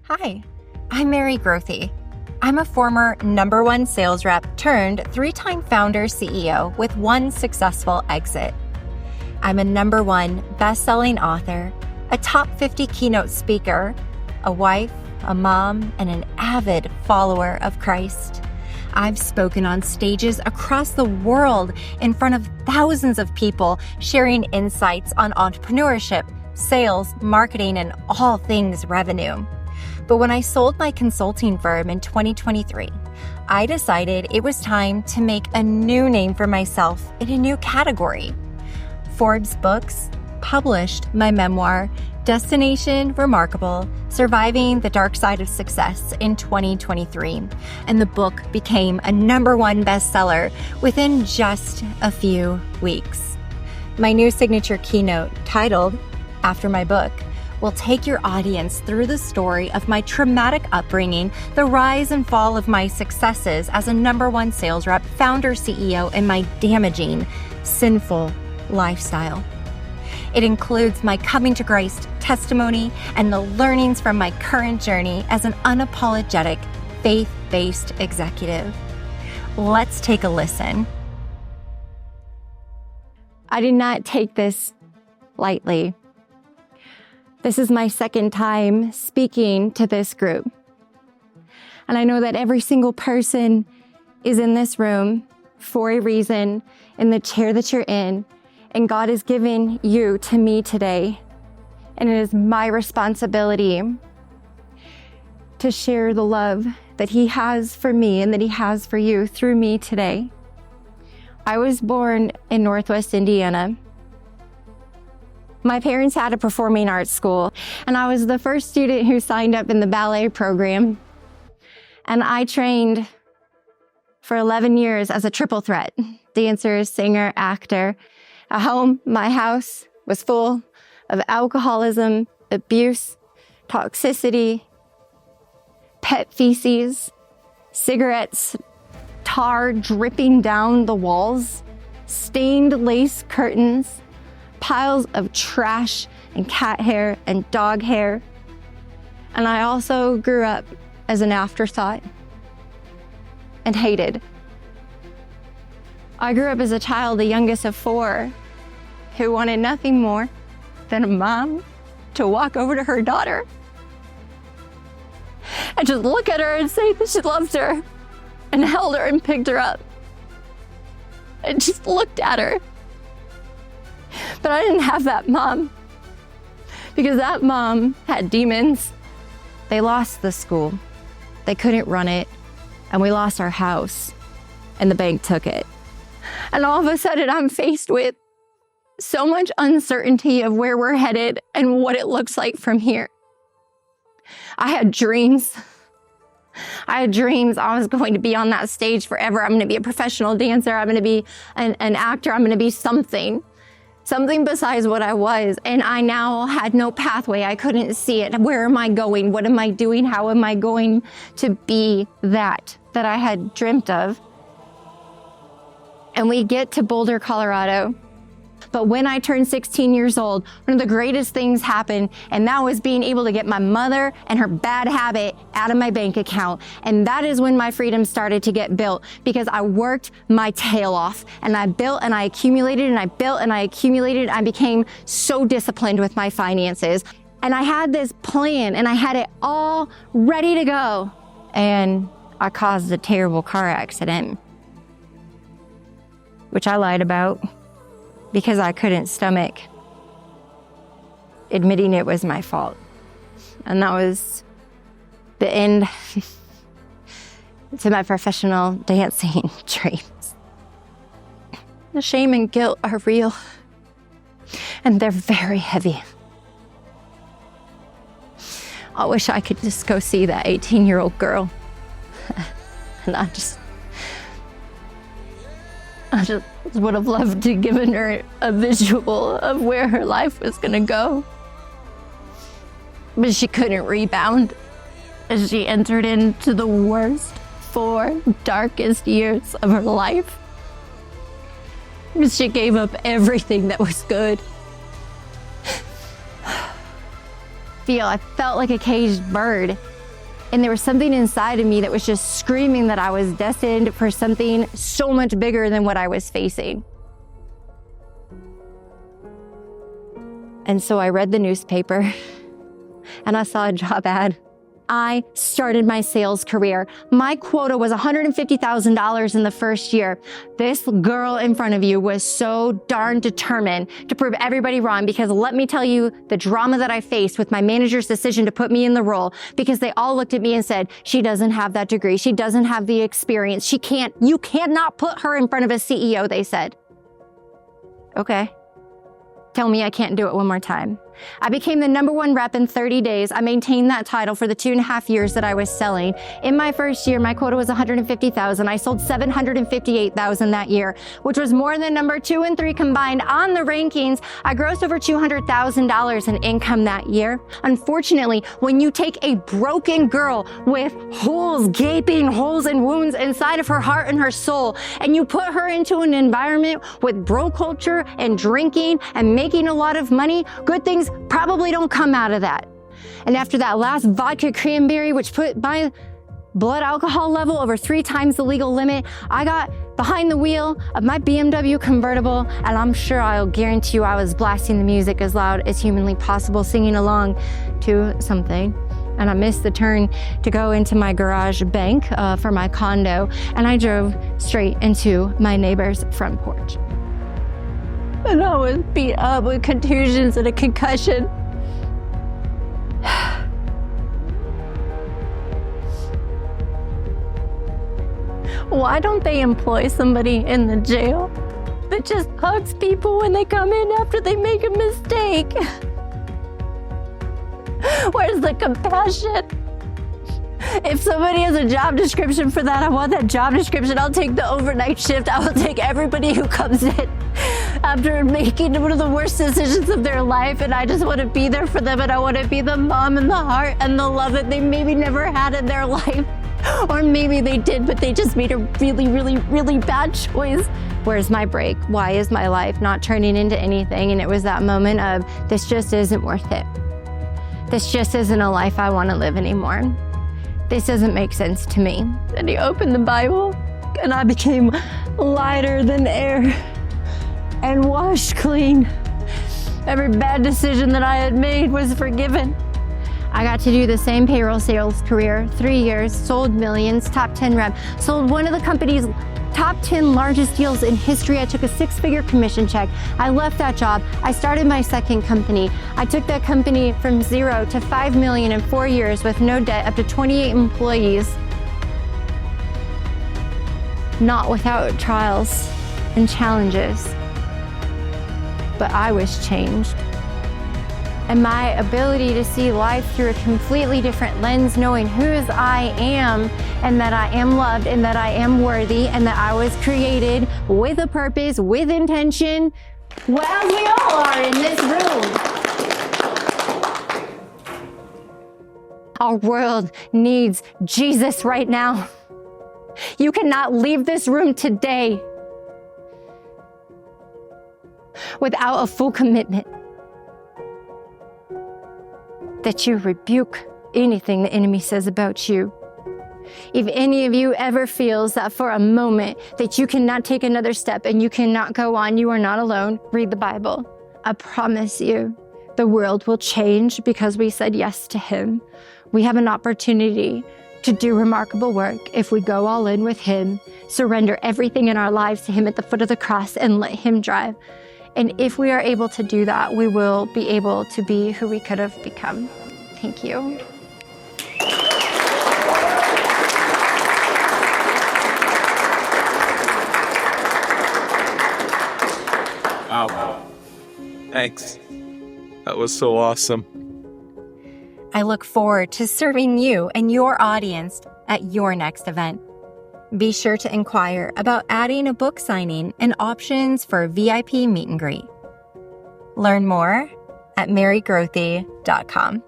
Hi, I'm Mary Grothe. I'm a former #1 sales rep turned 3-time founder CEO with one successful exit. I'm a #1 best-selling author, a top 50 keynote speaker, a wife, a mom, and an avid follower of Christ. I've spoken on stages across the world in front of thousands of people, sharing insights on entrepreneurship, sales, marketing, and all things revenue. But when I sold my consulting firm in 2023, I decided it was time to make a new name for myself in a new category. Forbes Books published my memoir, Destination Remarkable: Surviving the Dark Side of Success in 2023, and the book became a #1 bestseller within just a few weeks. My new signature keynote, titled After My Book, will take your audience through the story of my traumatic upbringing, the rise and fall of my successes as a #1 sales rep, founder, CEO, and my damaging, sinful lifestyle. It includes my coming to Christ testimony and the learnings from my current journey as an unapologetic, faith-based executive. Let's take a listen. I did not take this lightly. This is my second time speaking to this group. And I know that every single person is in this room for a reason, in the chair that you're in, and God has given you to me today. And it is my responsibility to share the love that He has for me and that He has for you through me today. I was born in Northwest Indiana. My parents had a performing arts school, and I was the first student who signed up in the ballet program. And I trained for 11 years as a triple threat: dancer, singer, actor. At home, my house was full of alcoholism, abuse, toxicity, pet feces, cigarettes, tar dripping down the walls, stained lace curtains, piles of trash and cat hair and dog hair. And I also grew up as an afterthought and hated. I grew up as a child, the youngest of 4, who wanted nothing more than a mom to walk over to her daughter and just look at her and say that she loved her, and held her and picked her up and just looked at her. But I didn't have that mom, because that mom had demons. They lost the school, they couldn't run it, and we lost our house, and the bank took it. And all of a sudden, I'm faced with so much uncertainty of where we're headed and what it looks like from here. I had dreams. I was going to be on that stage forever. I'm going to be a professional dancer. I'm going to be an actor. I'm going to be something besides what I was. And I now had no pathway. I couldn't see it. Where am I going? What am I doing? How am I going to be that I had dreamt of? And we get to Boulder, Colorado. But when I turned 16 years old, one of the greatest things happened, and that was being able to get my mother and her bad habit out of my bank account. And that is when my freedom started to get built, because I worked my tail off, and I built and I accumulated and I built and I accumulated. I became so disciplined with my finances. And I had this plan and I had it all ready to go. And I caused a terrible car accident, which I lied about, because I couldn't stomach admitting it was my fault. And that was the end to my professional dancing dreams. The shame and guilt are real, and they're very heavy. I wish I could just go see that 18-year-old girl. And I just would have loved to given her a visual of where her life was gonna go. But she couldn't rebound as she entered into the worst 4 darkest years of her life. She gave up everything that was good. I felt like a caged bird And there was something inside of me that was just screaming that I was destined for something so much bigger than what I was facing. And so I read the newspaper and I saw a job ad. I started my sales career. My quota was $150,000 in the first year. This girl in front of you was so darn determined to prove everybody wrong, because let me tell you the drama that I faced with my manager's decision to put me in the role, because they all looked at me and said, she doesn't have that degree. She doesn't have the experience. You cannot put her in front of a CEO, they said. Okay. Tell me I can't do it one more time. I became the #1 rep in 30 days. I maintained that title for the 2.5 years that I was selling. In my first year, my quota was $150,000. I sold $758,000 that year, which was more than number 2 and 3 combined on the rankings. I grossed over $200,000 in income that year. Unfortunately, when you take a broken girl with holes, gaping holes and wounds inside of her heart and her soul, and you put her into an environment with bro culture and drinking and making a lot of money, good things probably don't come out of that. And after that last vodka cranberry, which put my blood alcohol level over 3 times the legal limit, I got behind the wheel of my BMW convertible, and I'm sure I'll guarantee you I was blasting the music as loud as humanly possible, singing along to something. And I missed the turn to go into my garage bank for my condo, and I drove straight into my neighbor's front porch. And I was beat up with contusions and a concussion. Why don't they employ somebody in the jail that just hugs people when they come in after they make a mistake? Where's the compassion? If somebody has a job description for that, I want that job description. I'll take the overnight shift. I will take everybody who comes in after making one of the worst decisions of their life, and I just want to be there for them, and I want to be the mom and the heart and the love that they maybe never had in their life. Or maybe they did, but they just made a really, really, really bad choice. Where's my break? Why is my life not turning into anything? And it was that moment of, this just isn't worth it. This just isn't a life I want to live anymore. This doesn't make sense to me. And he opened the Bible, and I became lighter than air and washed clean. Every bad decision that I had made was forgiven. I got to do the same payroll sales career, 3 years, sold millions, top 10 rep, sold one of the company's top 10 largest deals in history. I took a 6-figure commission check. I left that job. I started my second company. I took that company from 0 to 5 million in 4 years with no debt, up to 28 employees. Not without trials and challenges, but I was changed. And my ability to see life through a completely different lens, knowing whose I am, and that I am loved, and that I am worthy, and that I was created with a purpose, with intention, well, as we all are in this room. Our world needs Jesus right now. You cannot leave this room today without a full commitment that you rebuke anything the enemy says about you. If any of you ever feels that for a moment that you cannot take another step and you cannot go on, you are not alone. Read the Bible. I promise you, the world will change because we said yes to him. We have an opportunity to do remarkable work if we go all in with him, surrender everything in our lives to him at the foot of the cross, and let him drive. And if we are able to do that, we will be able to be who we could have become. Thank you. Wow. Thanks. That was so awesome. I look forward to serving you and your audience at your next event. Be sure to inquire about adding a book signing and options for a VIP meet and greet. Learn more at marygrothe.com.